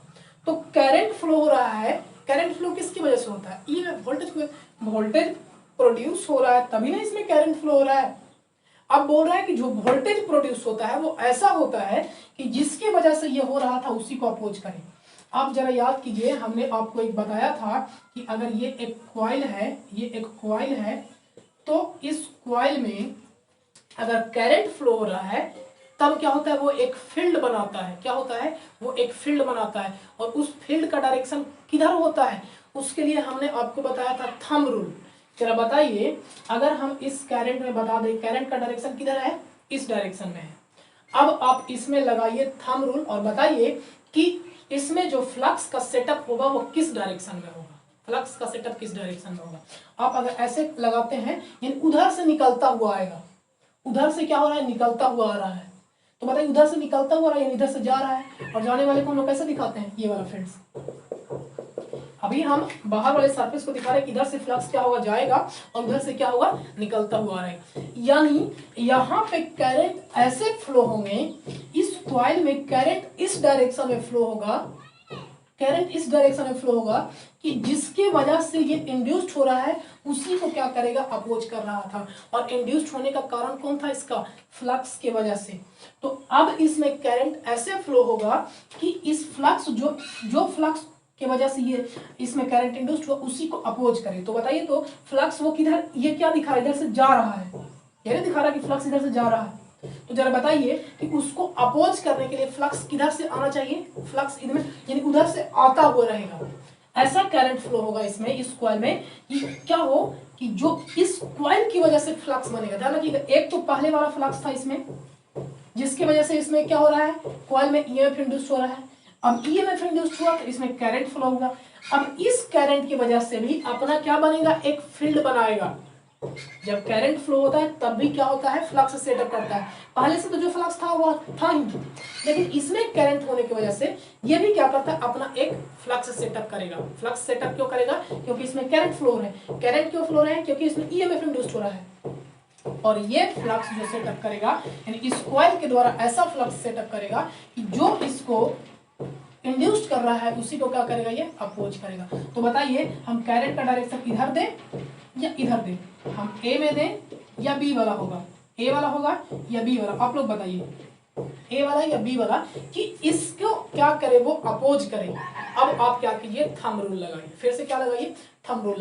तो करंट फ्लो हो रहा है, करंट फ्लो किसकी वजह से होता है, ये वोल्टेज प्रोड्यूस हो रहा है तभी ना इसमें करंट फ्लो हो रहा है। अब बोल रहा है कि जो वोल्टेज प्रोड्यूस होता है वो ऐसा होता है कि जिसकी वजह से ये हो रहा था उसी को अपोज करें। आप जरा याद कीजिए, हमने आपको एक बताया था कि अगर ये एक कॉइल है, ये एक कॉइल है, तो इस कॉइल में अगर करंट फ्लो हो रहा है तब क्या होता है, वो एक फील्ड बनाता है। क्या होता है, वो एक फील्ड बनाता है, और उस फील्ड का डायरेक्शन किधर होता है, उसके लिए हमने आपको बताया था थंब रूल। जरा बताइए, अगर हम इस करंट में बता दें करंट का डायरेक्शन किधर है, इस डायरेक्शन में है। अब आप इसमें लगाइए थंब रूल और बताइए कि इसमें जो फ्लक्स का सेटअप होगा वो किस डायरेक्शन में होगा, फ्लक्स का सेटअप किस डायरेक्शन में होगा। आप अगर ऐसे लगाते हैं यानी उधर से निकलता हुआ आएगा, उधर से क्या हो रहा है, निकलता हुआ आ रहा है, तो बताइए उधर से निकलता हुआ रहा है इधर से जा रहा है, और जाने वाले को हम लोग कैसे दिखाते हैं, ये वाला फ्रेंड्स। अभी हम बाहर वाले सरफेस को दिखा रहे हैं कि इधर से फ्लक्स क्या होगा, जाएगा, और उधर से क्या होगा, निकलता हुआ रहेगा। यानी यहाँ पे करंट ऐसे फ्लो होंगे, इस कॉइल में करंट इस डायरेक्शन में फ्लो होगा, करंट इस डायरेक्शन में फ्लो होगा कि जिसके वजह से ये इंड्यूस्ड हो रहा है उसी को क्या करेगा, अपोज कर रहा था। और इंड्यूस्ड होने का कारण कौन था, इसका फ्लक्स के वजह से। तो अब इसमें करंट ऐसे फ्लो होगा कि इस फ्लक्स जो फ्लक्स के वजह से ये इसमें करंट इंड्यूस्ड हुआ उसी को अपोज करे। तो बताइए, तो फ्लक्स वो किधर, ये क्या दिखा रहा है, इधर से जा रहा है, ये नहीं दिखा रहा कि फ्लक्स इधर से जा रहा है। तो जरा बताइए कि उसको अपोज करने के लिए फ्लक्स किधर से आना चाहिए, फ्लक्स इधर यानी उधर से आता हुआ रहेगा। ऐसा करंट फ्लो होगा इसमें, इस कॉइल में, कि क्या हो कि जो इस कॉइल की वजह से फ्लक्स बनेगा। ध्यान रखिएगा, एक तो पहले वाला फ्लक्स था इसमें, जिसकी वजह से इसमें क्या हो रहा है, कॉइल में ईएमएफ इंड्यूस हो रहा है। अब ईएमएफ इंड्यूस हुआ तो इसमें करंट फ्लो होगा। अब इस करंट की वजह से भी अपना क्या बनेगा, एक फील्ड बनाएगा। जब करंट फ्लो होता है तब भी क्या होता है, फ्लक्स सेटअप करता है। पहले से तो जो फ्लक्स था वो था ही, लेकिन इसमें करंट होने की वजह से ये भी क्या करता है, अपना एक फ्लक्स सेटअप करेगा। फ्लक्स सेटअप क्यों करेगा, क्योंकि इसमें करंट फ्लो हो रहे हैं। करंट क्यों फ्लो रहे हैं, क्योंकि इसमें ईएमएफ इंड्यूस्ड हो रहा है। और ये फ्लक्स जो सेटअप करेगा, यानी इस कॉइल के द्वारा ऐसा फ्लक्स सेटअप करेगा कि जो इसको इंड्यूस्ड कर रहा है उसी को क्या करेगा, ये अपोज करेगा। तो बताइए, हम करंट का डायरेक्शन इधर दें या इधर दें, हम ए में दें या बी वाला होगा, ए वाला होगा या बी वाला, आप लोग बताइए, ए वाला या बी वाला, कि इसको क्या करे, वो अपोज करे। अब आप क्या कीजिए, थंब रूल लगाइए, फिर से क्या लगाइए, थंब रूल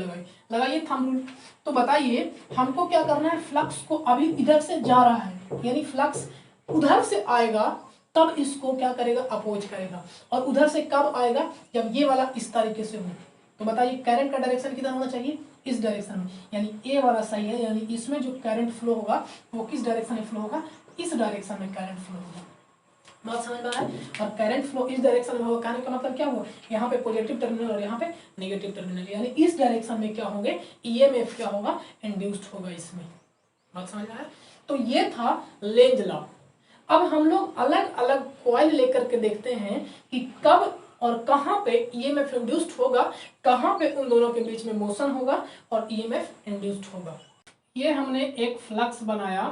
लगाइए थंब रूल। तो बताइए हमको क्या करना है, फ्लक्स को अभी इधर से जा रहा है, यानी फ्लक्स उधर से आएगा तब इसको क्या करेगा, अपोज करेगा। और उधर से कब आएगा, जब ये वाला इस तरीके से हो। तो बताइए करंट का डायरेक्शन किधर होना चाहिए, इस डायरेक्शन में, यानी ए वाला सही है। यानी इसमें जो करंट फ्लो होगा वो किस डायरेक्शन में फ्लो होगा, इस डायरेक्शन में करंट फ्लो होगा। बात समझ में आ रहा है। और करंट फ्लो इस डायरेक्शन में होगा, कहने का मतलब क्या हुआ, यहाँ पे पॉजिटिव टर्मिनल और यहाँ पे नेगेटिव टर्मिनल, यानी इस डायरेक्शन में क्या होंगे, ईएमएफ क्या होगा, इंड्यूस्ड होगा इसमें। बात समझ में आ रहा है। तो ये था लेंज लॉ। अब हम लोग अलग अलग कॉइल लेकर के देखते हैं कि कब और कहां पे ईएमएफ इंड्यूस्ड होगा, कहां पे उन दोनों के बीच में मोशन होगा और ईएमएफ इंड्यूस्ड होगा। ये हमने एक फ्लक्स बनाया,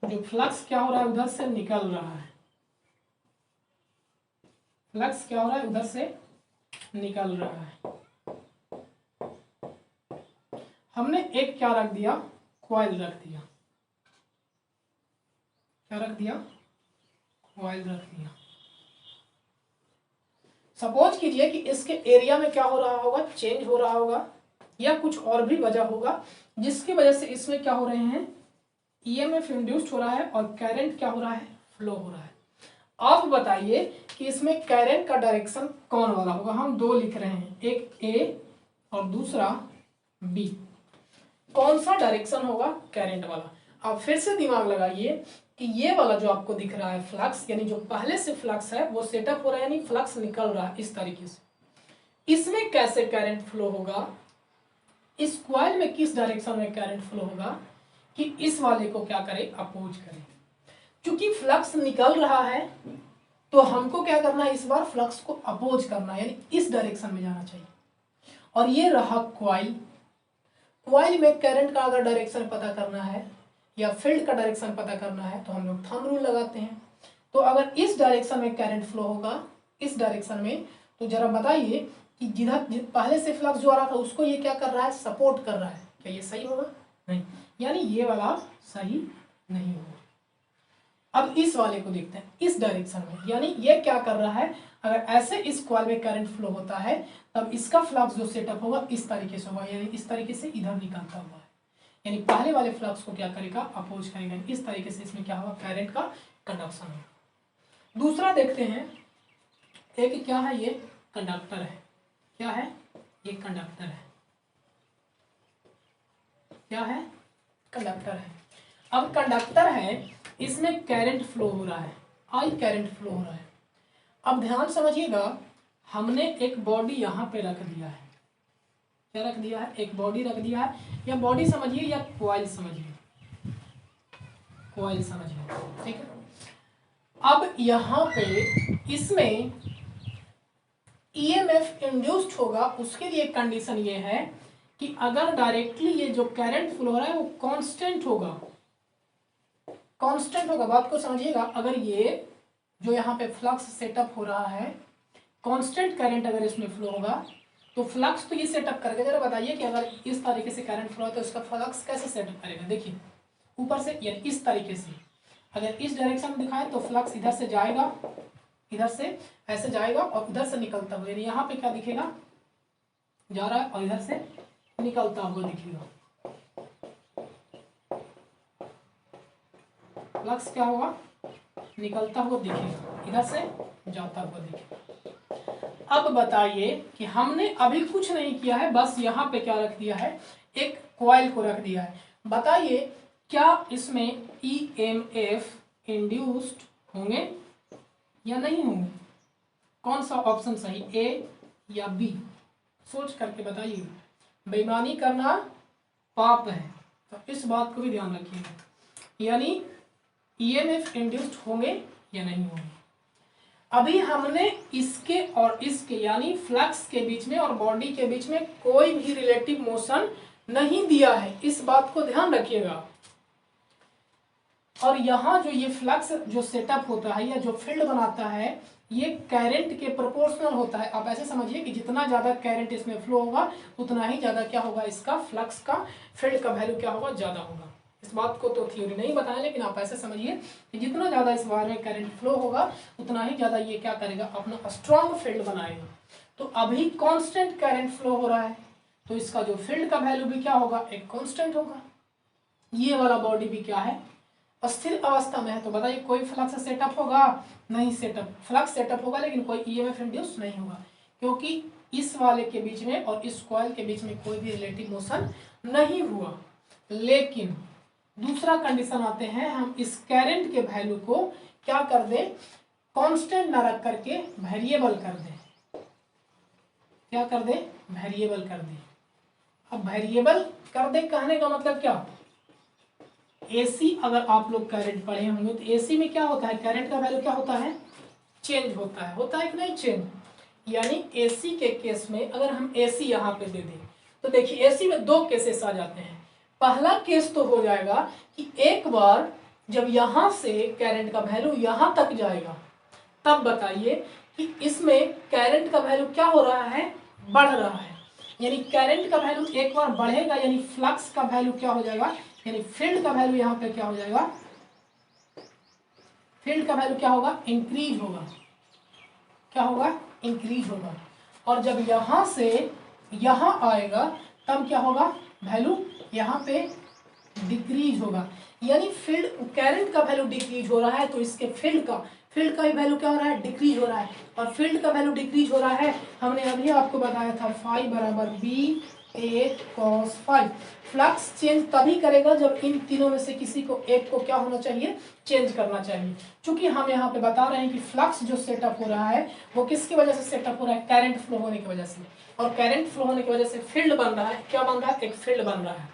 जो फ्लक्स क्या हो रहा है, उधर से निकल रहा है, फ्लक्स क्या हो रहा है, उधर से निकल रहा है। हमने एक क्या रख दिया, कॉइल रख दिया, क्या रख दिया, कॉइल रख दिया। सपोज कीजिए कि इसके एरिया में क्या हो रहा होगा, चेंज हो रहा होगा, या कुछ और भी वजह होगा जिसकी वजह से इसमें क्या हो रहे हैं, ईएमएफ इंड्यूस्ड हो रहा है और करंट क्या हो रहा है, फ्लो हो रहा है। आप बताइए कि इसमें करंट का डायरेक्शन कौन वाला होगा। हम दो लिख रहे हैं, एक ए और दूसरा बी। कौन सा डायरेक्शन होगा, करंट वाला। आप फिर से दिमाग लगाइए कि ये वाला जो आपको दिख रहा है फ्लक्स, यानी जो पहले से फ्लक्स है वो सेटअप हो रहा है, यानी फ्लक्स निकल रहा है इस तरीके से। इसमें कैसे करंट फ्लो होगा, इस कॉइल में किस डायरेक्शन में करंट फ्लो होगा कि इस वाले को क्या करे, अपोज करे। क्योंकि फ्लक्स निकल रहा है तो हमको क्या करना है, इस बार फ्लक्स को अपोज करना है, यानी इस डायरेक्शन में जाना चाहिए। और ये रहा कॉइल। कॉइल में करंट का अगर डायरेक्शन पता करना है या फील्ड का डायरेक्शन पता करना है तो हम लोग थंब रूल लगाते हैं। तो अगर इस डायरेक्शन में करंट फ्लो होगा, इस डायरेक्शन में, तो जरा बताइए कि जिधर पहले से फ्लक्स जो आ रहा था उसको ये क्या कर रहा है, सपोर्ट कर रहा है। क्या ये सही होगा, नहीं, यानी ये वाला सही नहीं होगा। अब इस वाले को देखते हैं, इस डायरेक्शन में, यानी ये क्या कर रहा है, अगर ऐसे इस कॉइल में करंट फ्लो होता है तब इसका फ्लक्स जो सेटअप होगा इस तरीके से होगा, यानी इस तरीके से इधर निकलता हुआ है। यानी पहले वाले फ्लक्स को क्या करेगा, अपोज करेगा। इस तरीके से इसमें क्या होगा, करंट का कंडक्शन होगा। दूसरा देखते हैं, एक क्या है, ये कंडक्टर है, क्या है, ये कंडक्टर है, क्या है, कंडक्टर है। अब कंडक्टर है, इसमें करंट फ्लो हो रहा है, आई करंट फ्लो हो रहा है। अब ध्यान समझिएगा, हमने एक बॉडी यहाँ पे रख दिया है, क्या रख दिया है, एक बॉडी रख दिया है, या बॉडी समझिए या कॉइल समझिए, कॉइल समझिए, ठीक है। अब यहाँ पे इसमें ईएमएफ इंड्यूस्ड होगा, उसके लिए कंडीशन ये है कि अगर डायरेक्टली ये जो करंट फ्लो हो रहा है वो कांस्टेंट होगा, कांस्टेंट होगा, बात को समझिएगा। अगर ये जो यहाँ पे फ्लक्स सेटअप हो रहा है, कांस्टेंट करंट अगर इसमें फ्लो होगा तो फ्लक्स तो ये सेटअप करेगा। जरा बताइए कि अगर इस तरीके से करंट फ्लो है तो इसका फ्लक्स कैसे सेटअप करेगा। देखिए ऊपर से या इस तरीके से, अगर इस डायरेक्शन में दिखाएं तो फ्लक्स इधर से जाएगा, इधर से ऐसे जाएगा और इधर से निकलता हुआ, यानी यहाँ पे क्या दिखेगा, जा रहा है और इधर से निकलता हुआ दिखेगा। फ्लक्स क्या होगा, निकलता हुआ दिखेगा, इधर से जाता हुआ दिखेगा। अब बताइए कि हमने अभी कुछ नहीं किया है, बस यहाँ पे क्या रख दिया है, एक कॉइल को रख दिया है। बताइए क्या इसमें ईएमएफ इंड्यूस्ड होंगे या नहीं होंगे, कौन सा ऑप्शन सही, ए या बी, सोच करके बताइए। बेईमानी करना पाप है, तो इस बात को भी ध्यान रखिएगा, यानी ईएमएफ इंड्यूस्ड होंगे या नहीं होंगे। अभी हमने इसके और इसके यानी फ्लक्स के बीच में और बॉडी के बीच में कोई भी रिलेटिव मोशन नहीं दिया है, इस बात को ध्यान रखिएगा। और यहाँ जो ये फ्लक्स जो सेटअप होता है या जो फील्ड बनाता है, ये करंट के प्रोपोर्शनल होता है। आप ऐसे समझिए कि जितना ज़्यादा करंट इसमें फ्लो होगा उतना ही ज़्यादा क्या होगा, इसका फ्लक्स का फील्ड का वैल्यू क्या होगा, ज़्यादा होगा। इस बात को तो थ्योरी नहीं बताया, लेकिन आप ऐसे समझिए कि जितना ज़्यादा इस वायर में करंट फ्लो होगा उतना ही ज़्यादा ये क्या करेगा, अपना स्ट्रॉन्ग फील्ड बनाएगा। तो अभी कांस्टेंट करंट फ्लो हो रहा है तो इसका जो फील्ड का वैल्यू भी क्या होगा, एक कांस्टेंट होगा। ये वाला बॉडी भी क्या है, अस्थिर अवस्था में है। तो बताइए कोई फ्लक्स सेटअप होगा, नहीं सेटअप, फ्लक्स सेटअप होगा लेकिन कोई ईएमएफ इंड्यूस नहीं होगा, क्योंकि इस वाले के बीच में और इस कॉइल के बीच में कोई भी रिलेटिव मोशन नहीं हुआ। लेकिन दूसरा कंडीशन आते हैं, हम इस करंट के वैल्यू को क्या कर दें, कांस्टेंट ना रख करके वेरिएबल कर दें। क्या कर दें, वेरिएबल कर दें। अब वेरिएबल कर दे कहने का मतलब क्या, एसी अगर आप लोग करंट पढ़े होंगे तो एसी में क्या होता है, करंट का वैल्यू क्या होता है, चेंज होता है कि नहीं, चेंज। यानी एसी के केस में अगर हम एसी यहाँ पे दे दें तो देखिए एसी में दो केसेस आ जाते हैं। पहला केस तो हो जाएगा कि एक बार जब यहाँ से करंट का वैल्यू यहाँ तक जाएगा, तब बताइए कि इसमें करंट का वैल्यू क्या हो रहा है, बढ़ रहा है। यानी करंट का वैल्यू एक बार बढ़ेगा, यानी फ्लक्स का वैल्यू क्या हो जाएगा, यानी फील्ड का वैल्यू यहाँ पे क्या हो जाएगा, फील्ड का वैल्यू क्या होगा, इंक्रीज होगा। क्या होगा, इंक्रीज होगा। और जब यहाँ से यहाँ आएगा तब क्या होगा, वैल्यू यहाँ पे डिक्रीज होगा। यानी फील्ड करंट का वैल्यू डिक्रीज हो रहा है तो इसके फील्ड का ही वैल्यू क्या हो रहा है, डिक्रीज हो रहा है। और फील्ड का वैल्यू डिक्रीज हो रहा है, हमने अभी आपको बताया था फाई बराबर बी ए कॉस फाई। फ्लक्स चेंज तभी करेगा जब इन तीनों में से किसी को एक को क्या होना चाहिए, चेंज करना चाहिए। क्योंकि हम यहाँ पे बता रहे हैं कि फ्लक्स जो सेटअप हो रहा है वो किसकी वजह से सेटअप हो रहा है, करंट फ्लो होने की वजह से। और करंट फ्लो होने की वजह से फील्ड बन रहा है, क्या बन रहा है, एक फील्ड बन रहा है।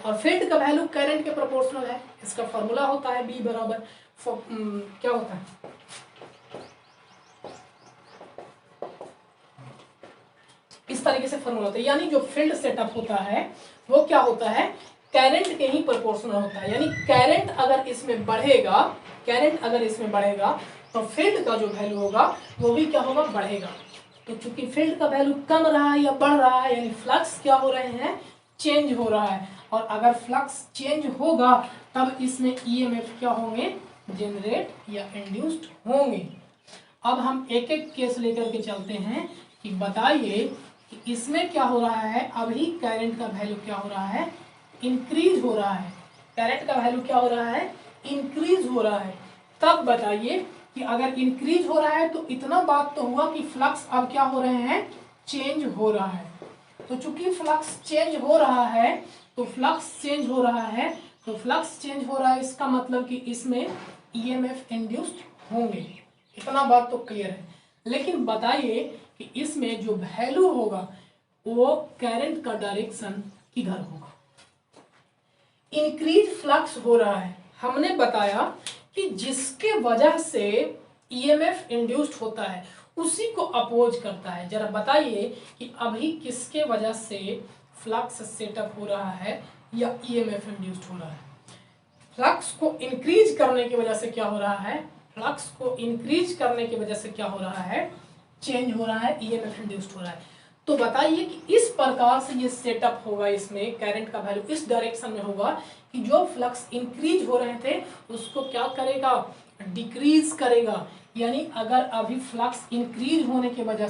और फील्ड का वैल्यू करंट के प्रोपोर्शनल है। इसका फॉर्मूला होता है बी बराबर क्या होता है, इस तरीके से फॉर्मूला होता है। यानी जो फील्ड सेटअप होता है वो क्या होता है, करंट के ही प्रोपोर्शनल होता है। यानी करंट अगर इसमें बढ़ेगा तो फील्ड का जो वैल्यू होगा वो भी क्या होगा, बढ़ेगा। तो चूंकि फील्ड का वैल्यू कम रहा है या बढ़ रहा है, यानी फ्लक्स क्या हो रहे हैं, चेंज हो रहा है। और अगर फ्लक्स चेंज होगा तब इसमें ईएमएफ क्या होंगे, जनरेट या इंड्यूस्ड होंगे। अब हम एक एक केस लेकर के चलते हैं कि बताइए कि इसमें क्या हो रहा है, अभी करंट का वैल्यू क्या हो रहा है, इंक्रीज हो रहा है। करंट का वैल्यू क्या हो रहा है, इंक्रीज हो रहा है। तब बताइए कि अगर इंक्रीज हो रहा है तो इतना बात तो हुआ कि फ्लक्स अब क्या हो रहे हैं, चेंज हो रहा है। तो चूंकि फ्लक्स चेंज हो रहा है, तो फ्लक्स चेंज हो रहा है, तो फ्लक्स चेंज हो रहा है, इसका मतलब कि इसमें ईएमएफ इंड्यूस्ड होंगे। इतना बात तो क्लियर है। लेकिन बताइए कि इसमें जो वैल्यू होगा वो करंट का डायरेक्शन किधर होगा। इंक्रीज फ्लक्स हो रहा है, हमने बताया कि जिसके वजह से ईएमएफ इंड्यूस्ड होता है उसी को अपोज करता है। जरा बताइए कि अभी किसके वजह से फ्लक्स सेटअप हो रहा है या ईएमएफ इंड्यूस्ड हो रहा है। फ्लक्स को इंक्रीज करने की वजह से क्या हो रहा है, फ्लक्स को इंक्रीज करने की वजह से क्या हो रहा है, चेंज हो रहा है, ईएमएफ इंड्यूस्ड हो रहा है। तो बताइए कि इस प्रकार से ये सेटअप होगा, इसमें करंट का वैल्यू इस डायरेक्शन में होगा कि जो फ्लक्स इंक्रीज हो रहे थे उसको क्या करेगा, डिक्रीज करेगा। यानी अगर अभी फ्लक्स इंक्रीज होने की वजह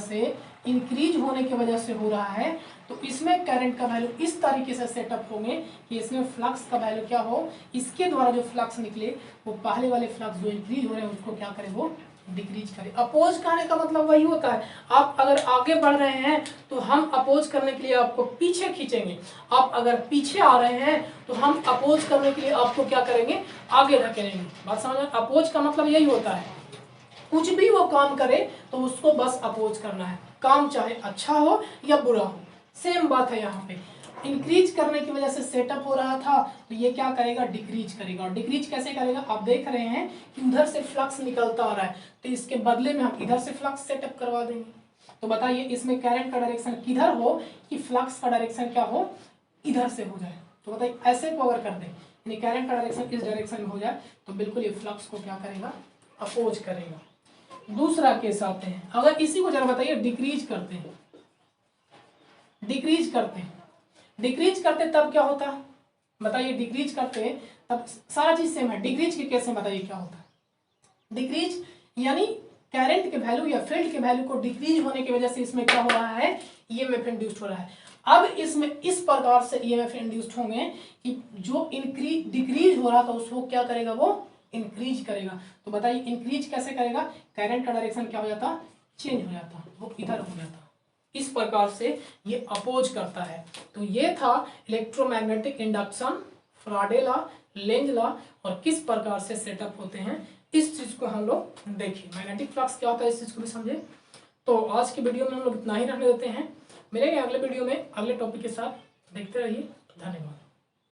से हो रहा है तो इसमें करंट का वैल्यू इस तरीके से सेटअप होंगे कि इसमें फ्लक्स का वैल्यू क्या हो, इसके द्वारा जो फ्लक्स निकले वो पहले वाले फ्लक्स जो इंक्रीज हो रहे हैं उसको क्या करे, वो डिक्रीज करे। अपोज करने का मतलब वही होता है, आप अगर आगे बढ़ रहे हैं तो हम अपोज करने के लिए आपको पीछे खींचेंगे, आप अगर पीछे आ रहे हैं तो हम अपोज करने के लिए आपको क्या करेंगे, आगे धकेलेंगे। बात समझ में? अपोज का मतलब यही होता है, कुछ भी वो काम करे तो उसको बस अपोज करना है, काम चाहे अच्छा हो या बुरा हो, सेम बात है यहाँ पे। इंक्रीज करने की वजह से सेटअप हो रहा था तो ये क्या करेगा, डिक्रीज करेगा। और डिक्रीज कैसे करेगा, आप देख रहे हैं कि उधर से फ्लक्स निकलता आ रहा है तो इसके बदले में हम इधर से फ्लक्स सेटअप करवा देंगे। तो बताइए इसमें करंट का डायरेक्शन किधर हो कि फ्लक्स का डायरेक्शन क्या हो, इधर से हो जाए। तो बताइए ऐसे को अगर कर दें यानी करंट का डायरेक्शन इस डायरेक्शन में हो जाए तो बिल्कुल ये फ्लक्स को क्या करेगा, अपोज करेगा। दूसरा केस आते हैं, अगर इसी को जरा बताइए डिक्रीज करते हैं, डिक्रीज करते तब क्या होता, बताइए डिक्रीज करते तब सारा चीज सेम है। डिक्रीज के केस में बताइए क्या होता है, डिक्रीज यानी करंट के वैल्यू या फील्ड के वैल्यू को डिक्रीज होने की वजह से इसमें क्या हो रहा है, ईएमएफ इंड्यूस्ड हो रहा है। अब इसमें इस प्रकार से ईएमएफ इंड्यूस्ड होंगे कि जो डिक्रीज हो रहा था उसको क्या करेगा, वो इंक्रीज करेगा। तो बताइए इंक्रीज कैसे करेगा, करंट का डायरेक्शन क्या हो जाता, चेंज हो जाता, वो इधर हो जाता। इस प्रकार से ये अपोज करता है। तो ये था electromagnetic induction, Faraday law, Lenz law और किस प्रकार से सेटअप होते हैं, इस चीज को हम लोग देखिए। मैग्नेटिक फ्लक्स क्या होता है इस चीज को भी समझे। तो आज की वीडियो में हम लोग इतना ही रखने देते हैं, मिलेंगे अगले वीडियो में अगले टॉपिक के साथ, देखते रहिए। धन्यवाद।